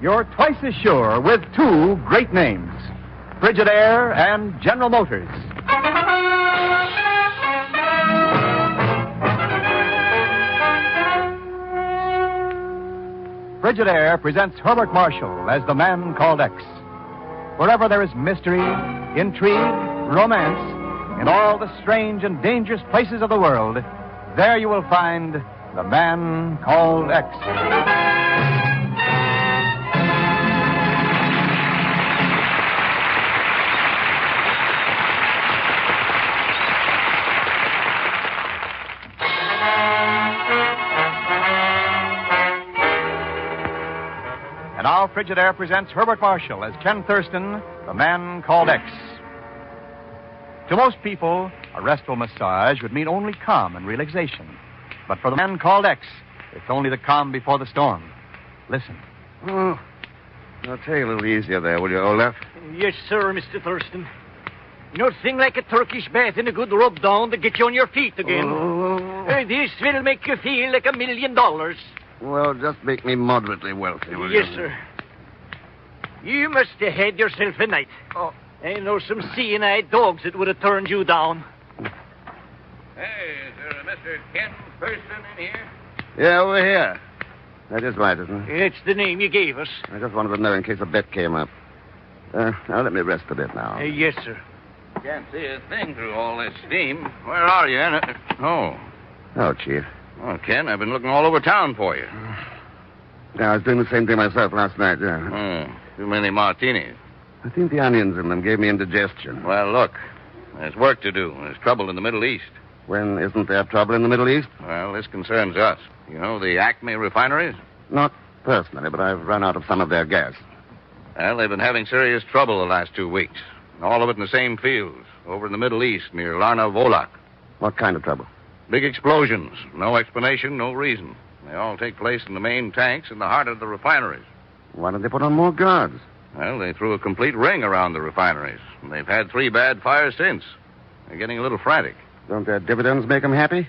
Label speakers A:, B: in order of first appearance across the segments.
A: you're twice as sure with two great names, Frigidaire and General Motors. Frigidaire presents Herbert Marshall as the man called X. Wherever there is mystery, intrigue, romance, in all the strange and dangerous places of the world, there you will find the man called X. And now Frigidaire presents Herbert Marshall as Ken Thurston, the man called X. To most people, a restful massage would mean only calm and relaxation. But for the man called X, it's only the calm before the storm. Listen.
B: Oh, I'll take a little easier there, will you, Olaf?
C: Yes, sir, Mr. Thurston. Nothing like a Turkish bath and a good rub down to get you on your feet again.
B: Oh.
C: This will make you feel like $1 million.
B: Well, just make me moderately wealthy, will you?
C: Yes, sir. You must have had yourself a night. Oh. I know some seeing-eyed dogs that would have turned you down.
D: Hey, is there a Mr. Ken Thurston in here?
B: Yeah, over here. That is right, isn't it?
C: It's the name you gave us.
B: I just wanted to know in case a bet came up. Now, let me rest a bit now.
C: Yes, sir.
D: Can't see a thing through all this steam. Where are you? Oh,
B: Chief.
D: Oh, Ken, I've been looking all over town for you.
B: Yeah, I was doing the same thing myself last night, yeah.
D: Too many martinis.
B: I think the onions in them gave me indigestion.
D: Well, look, there's work to do. There's trouble in the Middle East.
B: When isn't there trouble in the Middle East?
D: Well, this concerns us. You know the Acme refineries?
B: Not personally, but I've run out of some of their gas.
D: Well, they've been having serious trouble the last 2 weeks. All of it in the same fields, over in the Middle East, near Larna Volak.
B: What kind of trouble?
D: Big explosions. No explanation, no reason. They all take place in the main tanks in the heart of the refineries.
B: Why don't they put on more guards?
D: Well, they threw a complete ring around the refineries. And they've had 3 bad fires since. They're getting a little frantic.
B: Don't their dividends make them happy?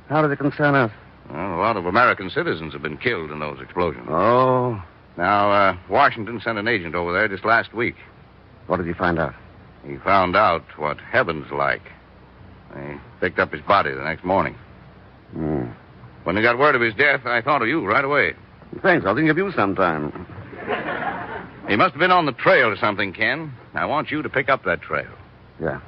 B: How do they concern us?
D: Well, a lot of American citizens have been killed in those explosions.
B: Oh.
D: Now, Washington sent an agent over there just last week.
B: What did he find out?
D: He found out what heaven's like. They picked up his body the next morning. When they got word of his death, I thought of you right away.
B: Thanks. I'll think of you sometime.
D: He must have been on the trail or something, Ken. I want you to pick up that trail.
B: Yeah,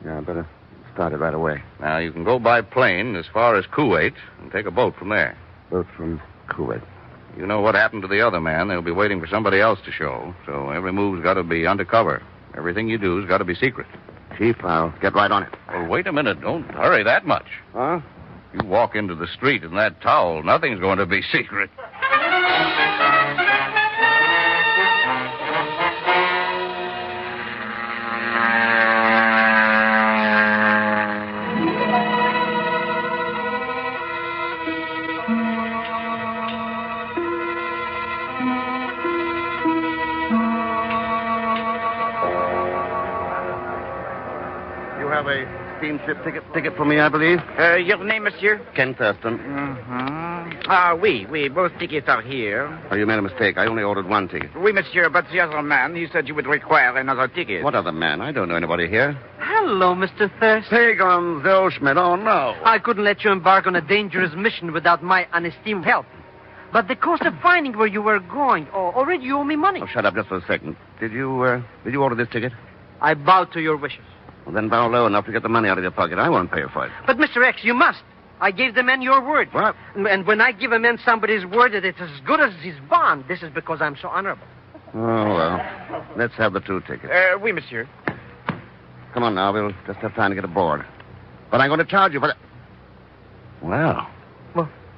B: I better start it right away.
D: Now, you can go by plane as far as Kuwait and take a boat from there.
B: Boat from Kuwait.
D: You know what happened to the other man. They'll be waiting for somebody else to show. So every move's got to be undercover. Everything you do has got to be secret.
B: Chief, I'll get right on it.
D: Well, wait a minute. Don't hurry that much.
B: Huh?
D: You walk into the street in that towel, nothing's going to be secret.
B: You have a steamship ticket for me, I believe?
E: Your name, monsieur?
B: Ken Thurston.
E: Oui, both tickets are here.
B: Oh, you made a mistake. I only ordered one ticket.
E: Oui, monsieur, but the other man, he said you would require another ticket.
B: What other man? I don't know anybody here.
F: Hello, Mr. Thurston.
B: Pegon Zellschmidt. Oh, no.
F: I couldn't let you embark on a dangerous mission without my unesteemed help. But the cost of finding where you were going, already you owe me money.
B: Oh, shut up just for a second. Did you order this ticket?
F: I bow to your wishes.
B: Well, then bow low enough to get the money out of your pocket. I won't pay you for it.
F: But, Mr. X, you must. I gave the man your word.
B: What?
F: And when I give a man somebody's word that it's as good as his bond, this is because I'm so honorable.
B: Oh, well. Let's have the 2 tickets.
E: Oui, monsieur.
B: Come on now. We'll just have time to get aboard. But I'm going to charge you for that. Well,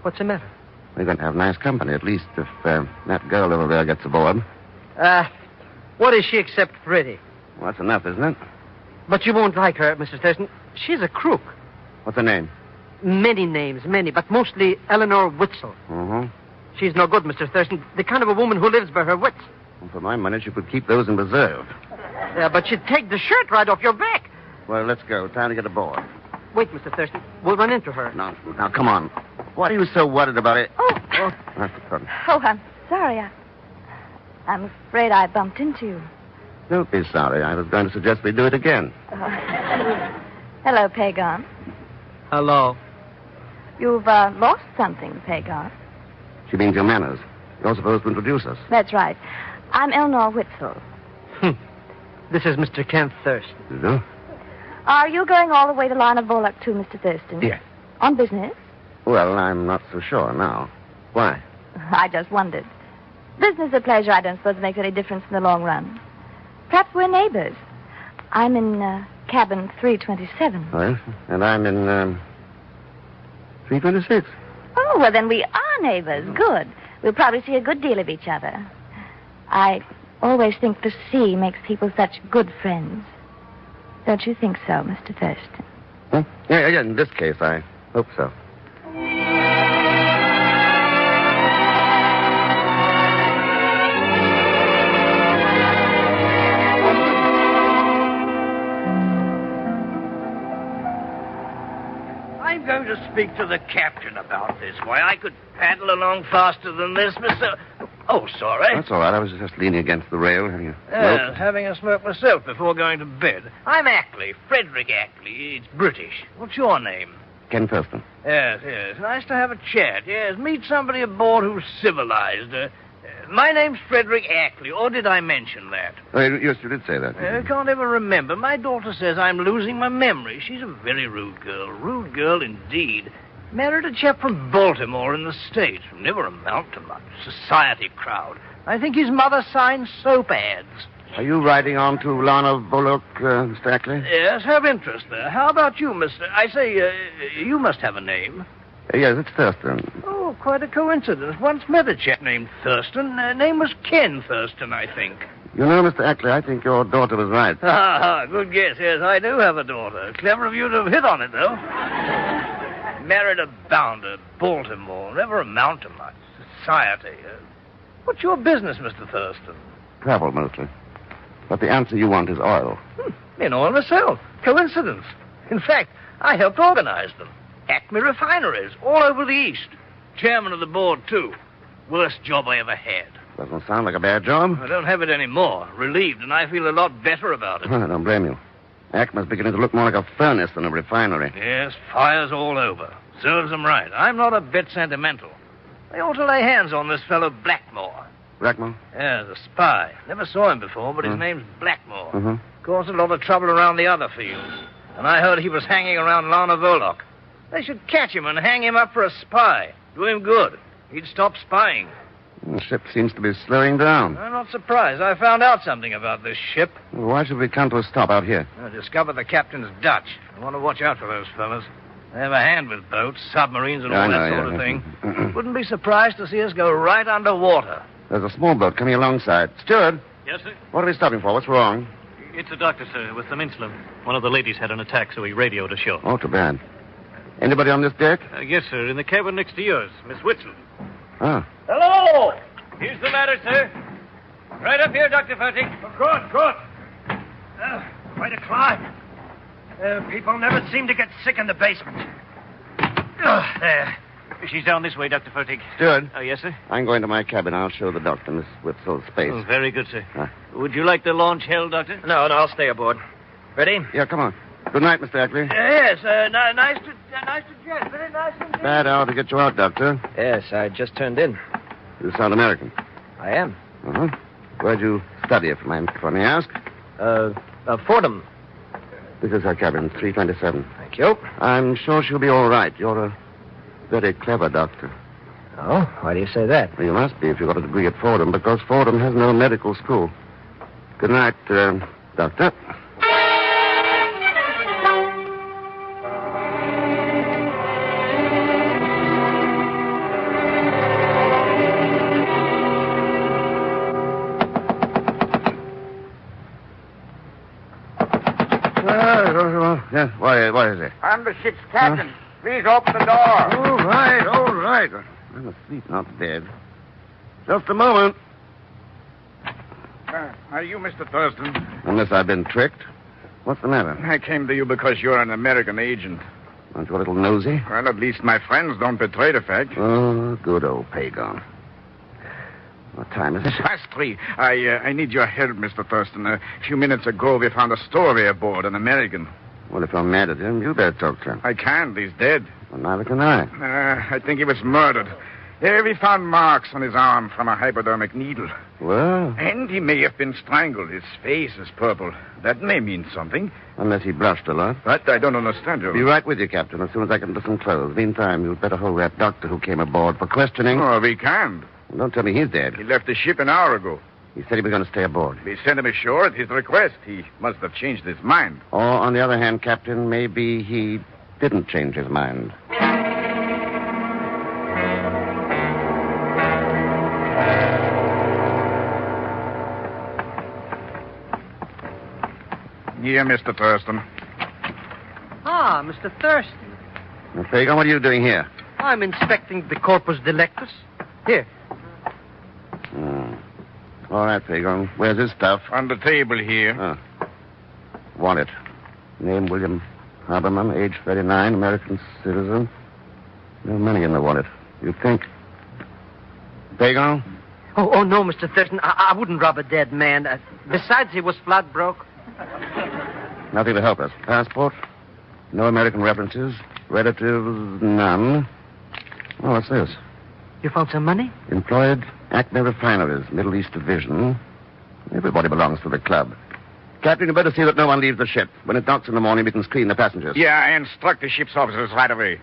F: What's the matter?
B: we're going to have nice company, at least if that girl over there gets aboard.
F: What is she except pretty?
B: Well, that's enough, isn't it?
F: But you won't like her, Mr. Thurston. She's a crook.
B: What's her name?
F: Many names, but mostly Eleanor Witzel.
B: Mm-hmm.
F: She's no good, Mr. Thurston. The kind of a woman who lives by her wits.
B: Well, for my money, she could keep those in reserve.
F: Yeah, but she'd take the shirt right off your back.
B: Well, let's go. Time to get aboard.
F: Wait, Mr. Thurston. We'll run into her.
B: No, now, come on. What are you so worried about it?
G: Oh.
B: That's the problem.
G: Oh, I'm sorry. I'm afraid I bumped into you.
B: Don't be sorry. I was going to suggest we do it again.
G: Hello, Pegon.
F: Hello.
G: You've lost something, Pegon.
B: She means your manners. You're supposed to introduce us.
G: That's right. I'm Eleanor Whitfield.
F: This is Mr. Ken Thurston.
B: You do?
G: Are you going all the way to Lana Bullock, too, Mr. Thurston?
B: Yes.
G: On business?
B: Well, I'm not so sure now. Why?
G: I just wondered. Business or pleasure, I don't suppose it makes any difference in the long run. Perhaps we're neighbors. I'm in cabin 327.
B: Oh, yes? And I'm in 326.
G: Oh, well, then we are neighbors. Good. We'll probably see a good deal of each other. I always think the sea makes people such good friends. Don't you think so, Mr. Thurston?
B: Huh? Yeah, in this case, I hope so.
C: I'm going to speak to the captain about this. Why, I could paddle along faster than this, Mr. Oh, sorry.
B: That's all right. I was just leaning against the rail, having a
C: Yes, having a smoke myself before going to bed. I'm Acme, Frederick Acme. It's British. What's your name?
B: Ken Thurston.
C: Yes. Nice to have a chat. Yes, meet somebody aboard who's civilized. My name's Frederick Acme, or did I mention that?
B: Oh, yes, you did say that.
C: I can't ever remember. My daughter says I'm losing my memory. She's a very rude girl. Rude girl indeed. Married a chap from Baltimore in the States. Never amount to much. Society crowd. I think his mother signs soap ads.
B: Are you riding on to Lana Bullock, Mr. Ackley?
C: Yes, have interest there. How about you, Mr. I say, you must have a name.
B: Yes, it's Thurston.
C: Oh, quite a coincidence. Once met a chap named Thurston. Name was Ken Thurston, I think.
B: You know, Mr. Ackley, I think your daughter was right.
C: Good guess. Yes, I do have a daughter. Clever of you to have hit on it, though. Married a bounder, Baltimore. Never amount to much. Society. What's your business, Mr. Thurston?
B: Travel, mostly. But the answer you want is oil.
C: In oil myself. Coincidence. In fact, I helped organize them. Acme refineries, all over the East. Chairman of the board, too. Worst job I ever had.
B: Doesn't sound like a bad job.
C: I don't have it anymore. Relieved, and I feel a lot better about it.
B: I don't blame you. Acme's beginning to look more like a furnace than a refinery.
C: Yes, fires all over. Serves them right. I'm not a bit sentimental. They ought to lay hands on this fellow Blackmore.
B: Blackmore?
C: Yeah, the spy. Never saw him before, but his name's Blackmore.
B: Mm-hmm.
C: Caused a lot of trouble around the other fields. And I heard he was hanging around Lana Bullock. They should catch him and hang him up for a spy. Do him good. He'd stop spying.
B: The ship seems to be slowing down.
C: I'm not surprised. I found out something about this ship.
B: Well, why should we come to a stop out here?
C: I discovered the captain's Dutch. I want to watch out for those fellas. They have a hand with boats, submarines, and all that sort of thing. Wouldn't be surprised to see us go right underwater.
B: There's a small boat coming alongside. Steward,
A: Yes, sir?
B: what are we stopping for? What's wrong?
A: It's a doctor, sir, with some insulin. One of the ladies had an attack, so he radioed ashore.
B: Oh, too bad. Anybody on this deck?
A: Yes, sir, in the cabin next to yours, Miss Whitson.
B: Ah.
C: Hello!
A: Here's the matter, sir. Right up here, Dr. Fertig.
C: Good. Quite a climb. People never seem to get sick in the basement. There.
A: She's down this way, Dr. Fertig.
B: Steward,
A: Yes, sir?
B: I'm going to my cabin. I'll show the doctor Miss Whitfield's space.
A: Oh, very good, sir.
B: Ah.
A: Would you like the launch held, Doctor?
C: No, I'll stay aboard. Ready?
B: Yeah, come on. Good night, Mr. Ackley.
C: Yes, nice to jet. Very nice indeed.
B: Bad hour to get you out, Doctor.
H: Yes, I just turned in.
B: You sound American.
H: I am.
B: Uh-huh. Where'd you study, if I may ask?
H: Fordham.
B: This is her cabin, 327.
H: Thank you.
B: I'm sure she'll be all right. You're a very clever doctor.
H: Oh, why do you say that?
B: Well, you must be if you got a degree at Fordham, because Fordham has no medical school. Good night, Doctor. Yes, what is it?
E: I'm the ship's captain. Please open the door.
B: All right. I'm asleep, not dead. Just a moment.
E: Are you Mr. Thurston?
B: Unless I've been tricked. What's the matter?
E: I came to you because you're an American agent.
B: Aren't you a little nosy?
E: Well, at least my friends don't betray the fact.
B: Oh, good old Pegon. What time is it?
E: Past 3. I need your help, Mr. Thurston. A few minutes ago, we found a story aboard an American.
B: Well, if you're mad at him, you better talk to him.
E: I can't. He's dead.
B: Well, neither can I.
E: I think he was murdered. We found marks on his arm from a hypodermic needle.
B: Well,
E: And he may have been strangled. His face is purple. That may mean something.
B: unless he blushed a lot.
E: But I don't understand you.
B: Be right with you, Captain, as soon as I get into some clothes. Meantime, you'd better hold that doctor who came aboard for questioning.
E: Oh, we can't.
B: Well, don't tell me he's dead.
E: He left the ship an hour ago.
B: He said he was going to stay aboard.
E: We sent him ashore at his request. He must have changed his mind.
B: Or, on the other hand, Captain, maybe he didn't change his mind.
E: Here, Mr. Thurston.
F: Ah, Mr. Thurston.
B: Now, Pegon, what are you doing here?
F: I'm inspecting the corpus delictus. Here.
B: All right, Pegon. Where's his stuff?
E: On the table here.
B: Oh. Want it. Name William Haberman, age 39, American citizen. No money in the wallet. You think? Pegon?
F: Oh, no, Mr. Thurston. I wouldn't rob a dead man. Besides, he was flat broke.
B: Nothing to help us. Passport? No American references. Relatives? None. Oh, what's this?
F: You found some money?
B: Employed Acme Refineries, Middle East Division. Everybody belongs to the club. Captain, you better see that no one leaves the ship. When it docks in the morning, we can screen the passengers.
E: Yeah, I instruct the ship's officers right away.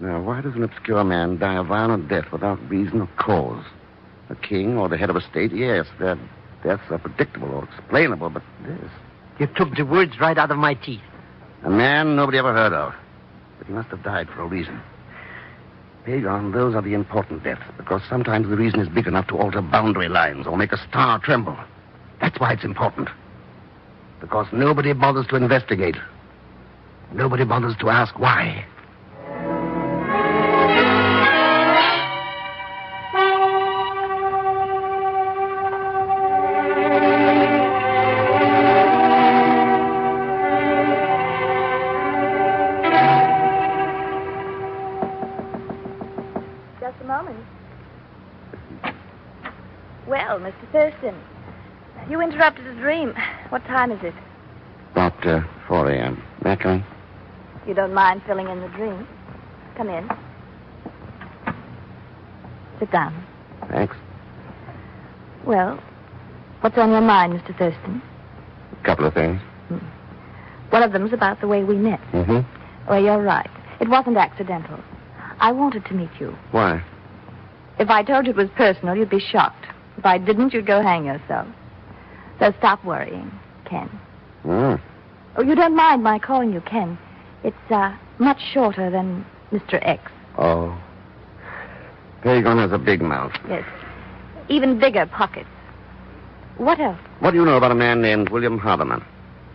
B: Now, why does an obscure man die a violent death without reason or cause? A king or the head of a state? Yes, their deaths are predictable or explainable, but this...
F: You took the words right out of my teeth.
B: A man nobody ever heard of. But he must have died for a reason. Pegon, those are the important deaths, because sometimes the reason is big enough to alter boundary lines or make a star tremble. That's why it's important. Because nobody bothers to investigate. Nobody bothers to ask why.
G: Just a moment. Well, Mr. Thurston, you interrupted a dream. What time is it?
B: About 4 a.m. May I come in?
G: You don't mind filling in the dream? Come in. Sit down.
B: Thanks.
G: Well, what's on your mind, Mr. Thurston?
B: A couple of things.
G: One of them's about the way we met.
B: Mm-hmm.
G: Well, you're right. It wasn't accidental. I wanted to meet you.
B: Why?
G: If I told you it was personal, you'd be shocked. If I didn't, you'd go hang yourself. So stop worrying, Ken.
B: Mm.
G: Oh, you don't mind my calling you Ken. It's much shorter than Mr. X.
B: Oh. Pegon has a big mouth.
G: Yes. Even bigger pockets. What else?
B: What do you know about a man named William Haberman?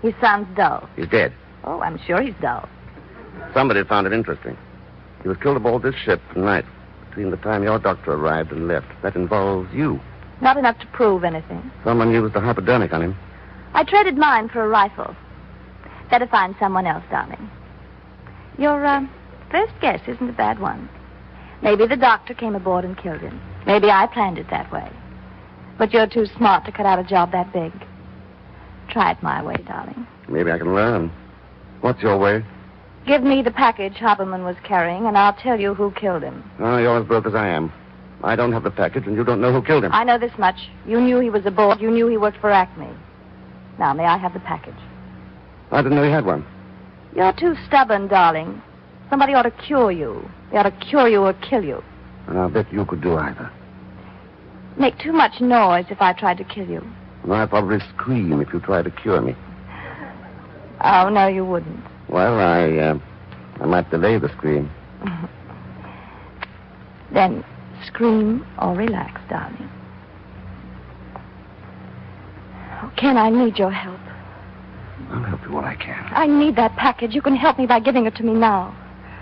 G: He sounds dull.
B: He's dead.
G: Oh, I'm sure he's dull.
B: Somebody found it interesting. He was killed aboard this ship tonight, between the time your doctor arrived and left. That involves you.
G: Not enough to prove anything.
B: Someone used the hypodermic on him.
G: I traded mine for a rifle. Better find someone else, darling. Your first guess isn't a bad one. Maybe the doctor came aboard and killed him. Maybe I planned it that way. But you're too smart to cut out a job that big. Try it my way, darling.
B: Maybe I can learn. What's your way?
G: Give me the package Haberman was carrying, and I'll tell you who killed him.
B: Oh, you're as broke as I am. I don't have the package, and you don't know who killed him.
G: I know this much. You knew he was aboard. You knew he worked for Acme. Now, may I have the package?
B: I didn't know he had one.
G: You're too stubborn, darling. Somebody ought to cure you. They ought to cure you or kill you.
B: And I'll bet you could do either.
G: Make too much noise if I tried to kill you.
B: And I'd probably scream if you tried to cure me.
G: Oh, no, you wouldn't.
B: Well, I might delay the scream.
G: Then scream or relax, darling. Oh, Ken, I need your help.
B: I'll help you what I can.
G: I need that package. You can help me by giving it to me now.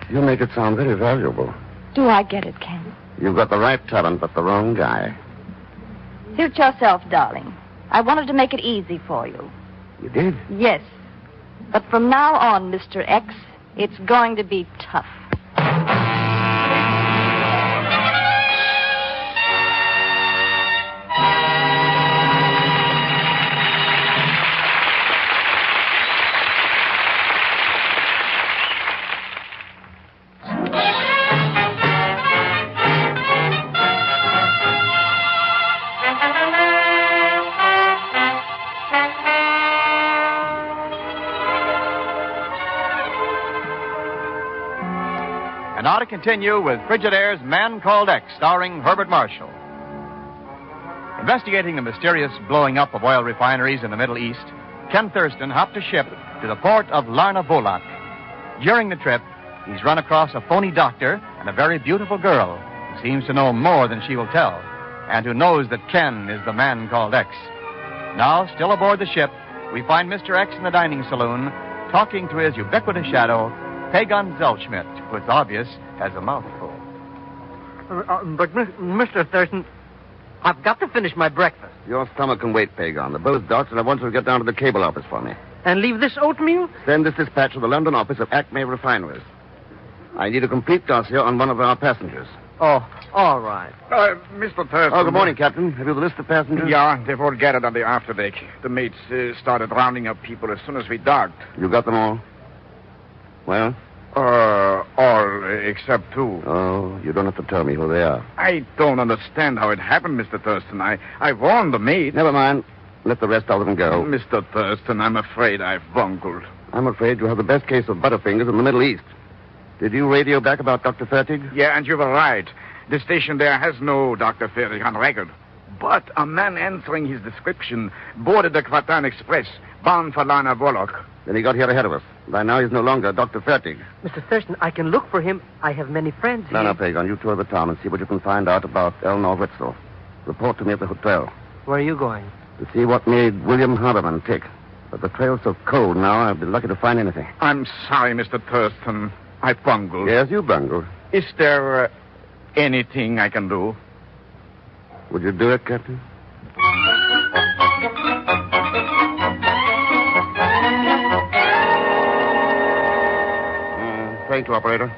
B: You make it sound very valuable.
G: Do I get it, Ken?
B: You've got the right talent, but the wrong guy.
G: Suit yourself, darling. I wanted to make it easy for you.
B: You did?
G: Yes. But from now on, Mr. X, it's going to be tough.
A: And now to continue with Frigidaire's Man Called X, starring Herbert Marshall. Investigating the mysterious blowing up of oil refineries in the Middle East, Ken Thurston hopped a ship to the port of Larnavolok. During the trip, he's run across a phony doctor and a very beautiful girl who seems to know more than she will tell, and who knows that Ken is the Man Called X. Now, still aboard the ship, we find Mr. X in the dining saloon talking to his ubiquitous shadow, Pegon Zellschmidt, who it's obvious has a mouthful.
F: But, Mr. Thurston, I've got to finish my breakfast.
B: Your stomach can wait, Pegon. The boat's docked, and I want you to get down to the cable office for me.
F: And leave this oatmeal?
B: Send this dispatch to the London office of Acme Refineries. I need a complete dossier on one of our passengers.
F: Oh, all right.
E: Mr. Thurston.
B: Oh, good morning, Captain. Have you the list of passengers?
E: Yeah, they've all gathered on the afterdeck. The mates started rounding up people as soon as we docked.
B: You got them all? Well?
E: All except two.
B: Oh, you don't have to tell me who they are.
E: I don't understand how it happened, Mr. Thurston. I warned the mate.
B: Never mind. Let the rest of them go.
E: Mr. Thurston, I'm afraid I've bungled.
B: I'm afraid you have the best case of butterfingers in the Middle East. Did you radio back about Dr. Fertig?
E: Yeah, and you were right. The station there has no Dr. Fertig on record. But a man answering his description boarded the Kvatan Express, bound for Larnavolok.
B: Then he got here ahead of us. By now he's no longer Dr. Fertig.
F: Mr. Thurston, I can look for him. I have many friends here.
B: No, Pegon. You tour the town and see what you can find out about Elnor Wetzel. Report to me at the hotel.
F: Where are you going?
B: To see what made William Haberman tick. But the trail's so cold now, I'd be lucky to find anything.
E: I'm sorry, Mr. Thurston. I bungled.
B: Yes, you bungled.
E: Is there anything I can do?
B: Would you do it, Captain? Thank you, operator.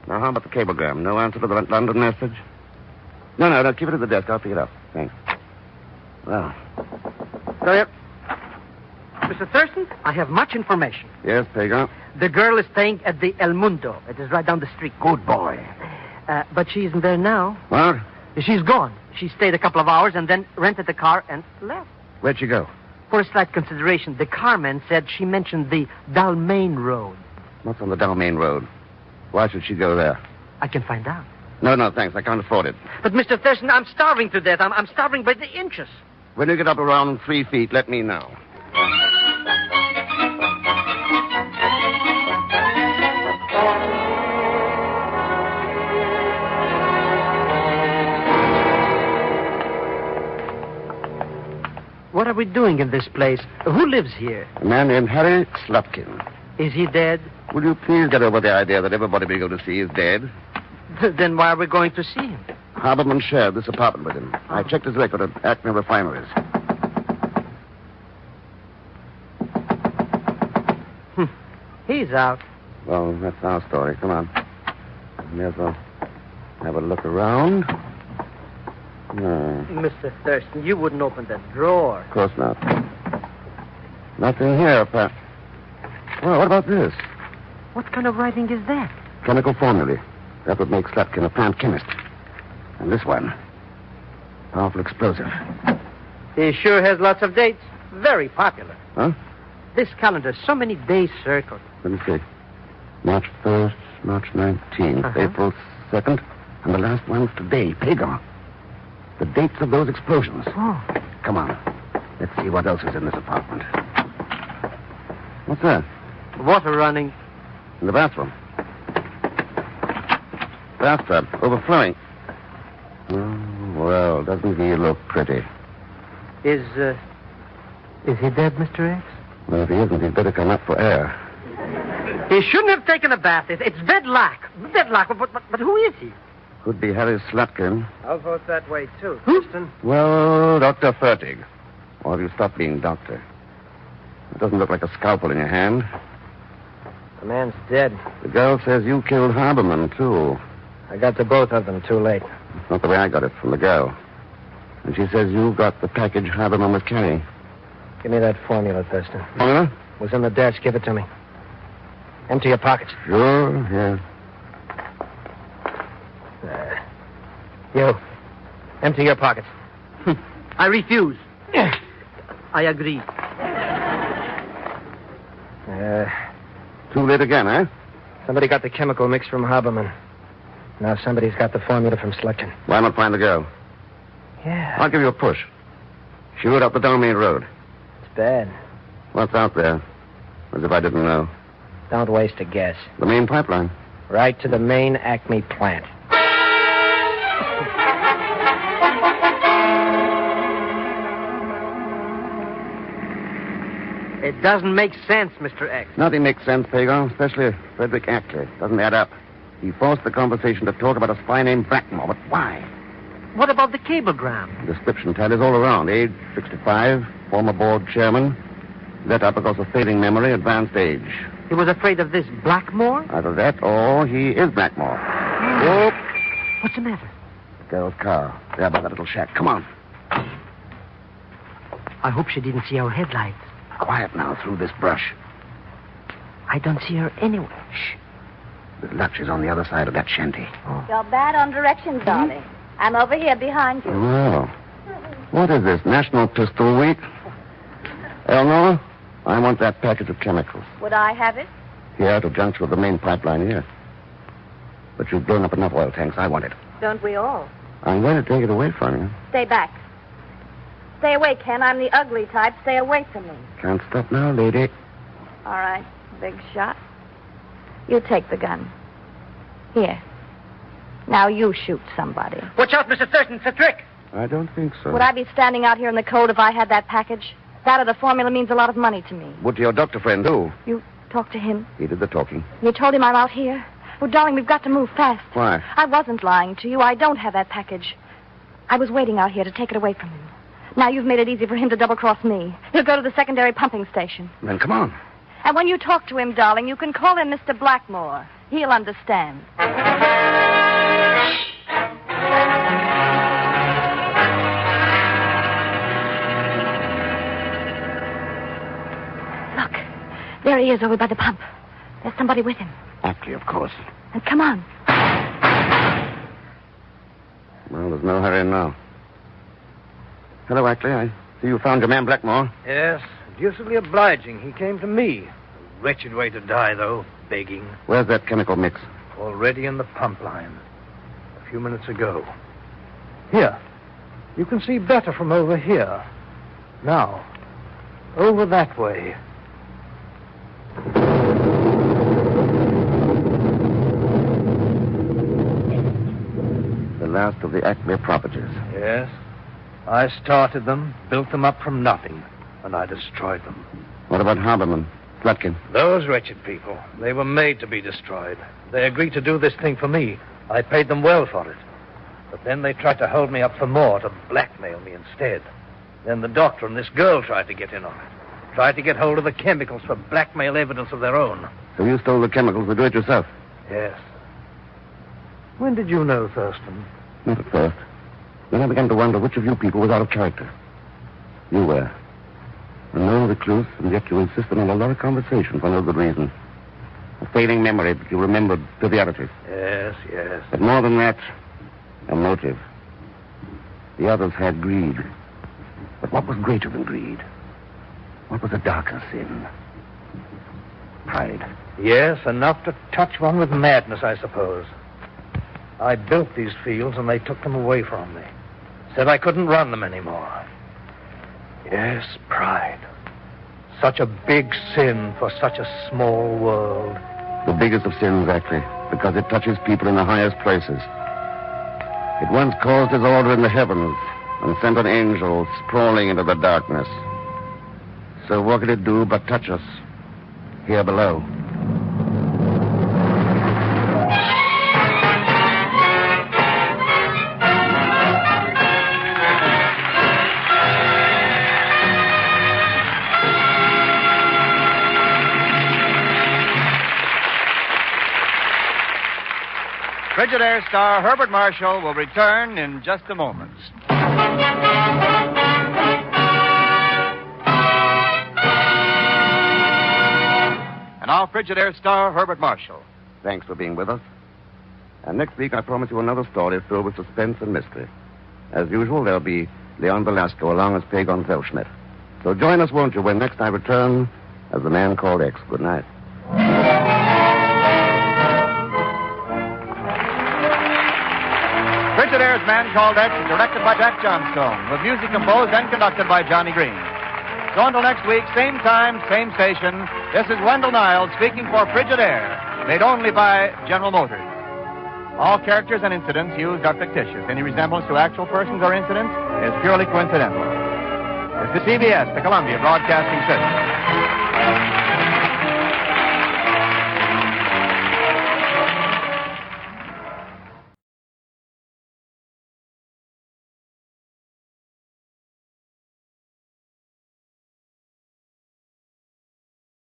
B: Now, how about the cablegram? No answer to the London message? No, keep it at the desk. I'll pick it up. Thanks. Well.
F: Sorry. Mr. Thurston, I have much information.
B: Yes, Pegon.
F: The girl is staying at the El Mundo. It is right down the street.
B: Good boy.
F: But she isn't there now.
B: What?
F: She's gone. She stayed a couple of hours and then rented the car and left.
B: Where'd she go?
F: For a slight consideration, the carman said she mentioned the Dalmain Road.
B: What's on the Dalmain Road? Why should she go there?
F: I can find out.
B: No, thanks. I can't afford it.
F: But, Mr. Thurston, I'm starving to death. I'm starving by the inches.
B: When you get up around 3 feet, let me know.
F: What are we doing in this place? Who lives here?
B: A man named Harry Slutkin.
F: Is he dead?
B: Will you please get over the idea that everybody we go to see is dead?
F: Then why are we going to see him?
B: Haberman shared this apartment with him. I checked his record at Acme Refineries.
F: He's out.
B: Well, that's our story. Come on. May as well have a look around. No.
F: Mr. Thurston, you wouldn't open that drawer.
B: Of course not. Nothing here, Pat. Well, what about this?
F: What kind of writing is that?
B: Chemical formulae. That would make Slutkin a plant chemist. And this one. Powerful explosive.
F: He sure has lots of dates. Very popular.
B: Huh?
F: This calendar, so many days circled.
B: Let me see. March 1st, March 19th, April 2nd, and the last one's today, Pegon. The dates of those explosions.
F: Oh.
B: Come on. Let's see what else is in this apartment. What's that?
F: Water running.
B: In the bathroom. Bathtub, overflowing. Oh, well, doesn't he look pretty?
F: Is he dead, Mr. X?
B: Well, if he isn't, he'd better come up for air.
F: He shouldn't have taken a bath. It's Bedlack. Bedlack. But who is he?
B: Could be Harry Slutkin.
H: I'll vote that way, too, Thurston.
B: Well, Dr. Fertig. Or have you stopped being doctor? It doesn't look like a scalpel in your hand.
H: The man's dead.
B: The girl says you killed Haberman, too.
H: I got to both of them too late.
B: It's not the way I got it from the girl. And she says you got the package Haberman was carrying.
H: Give me that formula, Thurston.
B: Formula?
H: It was in the desk. Give it to me. Empty your pockets.
B: Sure, yeah.
H: You. Empty your pockets.
F: I refuse. I agree.
B: Too late again, eh?
H: Somebody got the chemical mix from Haberman. Now somebody's got the formula from Slutkin.
B: Why not find the girl?
H: Yeah.
B: I'll give you a push. Shoot up the Domain Road.
H: It's bad.
B: What's out there? As if I didn't know.
H: Don't waste a guess.
B: The main pipeline.
H: Right to the main Acme plant. It doesn't make sense, Mr. X.
B: Nothing makes sense, Pegon, especially Frederick Acme. Doesn't add up. He forced the conversation to talk about a spy named Blackmore, but why?
F: What about the cablegram?
B: The description tallies all around. Age, 65, former board chairman. Let up because of fading memory, advanced age.
F: He was afraid of this Blackmore?
B: Either that or he is Blackmore. Oh.
F: What's the matter?
B: The girl's car. There by that little shack. Come on.
F: I hope she didn't see our headlights.
B: Quiet now through this brush.
F: I don't see her anywhere.
B: Shh. With luck, she's on the other side of that shanty.
F: Oh.
G: You're bad on directions, darling. I'm over here behind you.
B: Well, what is this, National Pistol Week? Eleanor, I want that package of chemicals.
G: Would I have it?
B: Here at the junction of the main pipeline here. But you've blown up enough oil tanks. I want it.
G: Don't we all?
B: I'm going to take it away from you.
G: Stay back. Stay away, Ken. I'm the ugly type. Stay away from me.
B: Can't stop now, lady.
G: All right, big shot. You take the gun. Here. Now you shoot somebody.
F: Watch out, Mr. Thurston. It's a trick.
B: I don't think so.
G: Would I be standing out here in the cold if I had that package? That or the formula means a lot of money to me.
B: What did your doctor friend do?
G: You talked to him?
B: He did the talking.
G: You told him I'm out here? Oh, darling, we've got to move fast.
B: Why?
G: I wasn't lying to you. I don't have that package. I was waiting out here to take it away from him. Now you've made it easy for him to double-cross me. He'll go to the secondary pumping station.
B: Then come on.
G: And when you talk to him, darling, you can call him Mr. Blackmore. He'll understand. Look, there he is over by the pump. There's somebody with him.
B: Acme, of course.
G: And come on.
B: Well, there's no hurry now. Hello, Acme. I see you found your man Blackmore.
C: Yes, deucedly obliging. He came to me. Wretched way to die, though, begging.
B: Where's that chemical mix?
C: Already in the pump line. A few minutes ago. Here. You can see better from over here. Now, over that way.
B: The last of the Acme properties.
C: Yes. I started them, built them up from nothing, and I destroyed them.
B: What about Haberman? Slutkin?
C: Those wretched people, they were made to be destroyed. They agreed to do this thing for me. I paid them well for it. But then they tried to hold me up for more, to blackmail me instead. Then the doctor and this girl tried to get in on it. Tried to get hold of the chemicals for blackmail evidence of their own.
B: So you stole the chemicals to do it yourself?
C: Yes. When did you know, Thurston?
B: Not at first. Then I began to wonder which of you people was out of character. You were. A known recluse, and yet you insisted on a lot of conversation for no good reason. A fading memory, but you remembered trivialities.
C: Yes, yes.
B: But more than that, a motive. The others had greed. But what was greater than greed? What was a darker sin? Pride.
C: Yes, enough to touch one with madness, I suppose. I built these fields, and they took them away from me. Said I couldn't run them anymore. Yes, pride. Such a big sin for such a small world.
B: The biggest of sins, actually, because it touches people in the highest places. It once caused disorder in the heavens and sent an angel sprawling into the darkness. So what could it do but touch us here below?
A: Frigidaire star Herbert Marshall will return in just a moment. And now, Frigidaire star Herbert Marshall.
B: Thanks for being with us. And next week, I promise you another story filled with suspense and mystery. As usual, there'll be Leon Belasco, along as Pegon Zellschmidt. So join us, won't you, when next I return as the man called X. Good night.
A: Frigidaire's Man Called X is directed by Jack Johnstone, with music composed and conducted by Johnny Green. So until next week, same time, same station, this is Wendell Niles speaking for Frigidaire, made only by General Motors. All characters and incidents used are fictitious. Any resemblance to actual persons or incidents is purely coincidental. This is CBS, the Columbia Broadcasting System.